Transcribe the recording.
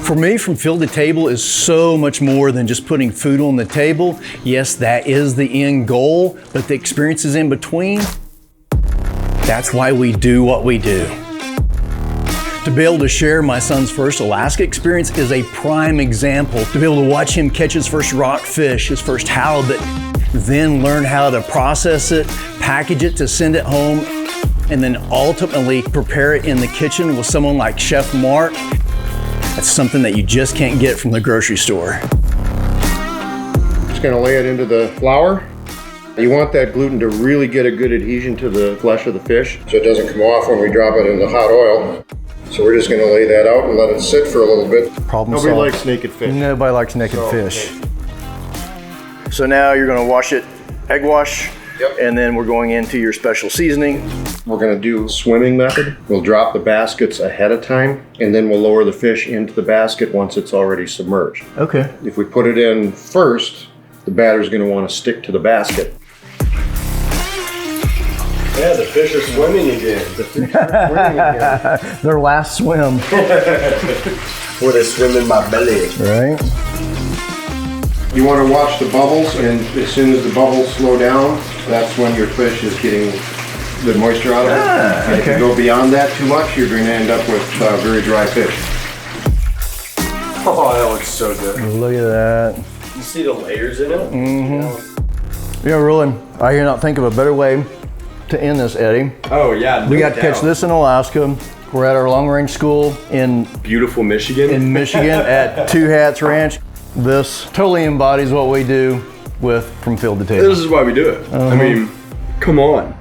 For me, from field to table is so much more than just putting food on the table. Yes, that is the end goal, but the experiences in between, that's why we do what we do. To be able to share my son's first Alaska experience is a prime example. To be able to watch him catch his first rockfish, his first halibut, then learn how to process it, package it to send it home, and then ultimately prepare it in the kitchen with someone like Chef Mark. That's something that you just can't get from the grocery store. Just gonna lay it into the flour. You want that gluten to really get a good adhesion to the flesh of the fish so it doesn't come off when we drop it in the hot oil. So we're just gonna lay that out and let it sit for a little bit. Problem Nobody solved. likes naked fish. Nobody likes naked fish. So now you're gonna wash it, egg wash, Yep. and then we're going into your special seasoning. We're gonna do swimming method. We'll drop the baskets ahead of time and then we'll lower the fish into the basket once it's already submerged. Okay. If we put it in first, the batter's gonna wanna stick to the basket. Yeah, the fish are swimming again. The fish are swimming again. Their last swim. Where they swim in my belly. Right? You wanna watch the bubbles, and as soon as the bubbles slow down, that's when your fish is getting the moisture out of it. And if you go beyond that too much, you're gonna end up with very dry fish. Oh, that looks so good. Look at that. You see the layers in it? Yeah, really, I cannot think of a better way to end this, Eddie. Oh yeah, We got to catch this in Alaska. We're at our long range school in beautiful Michigan. in Michigan at Two Hats Ranch. This totally embodies what we do with From Field to Table. This is why we do it. I mean, come on.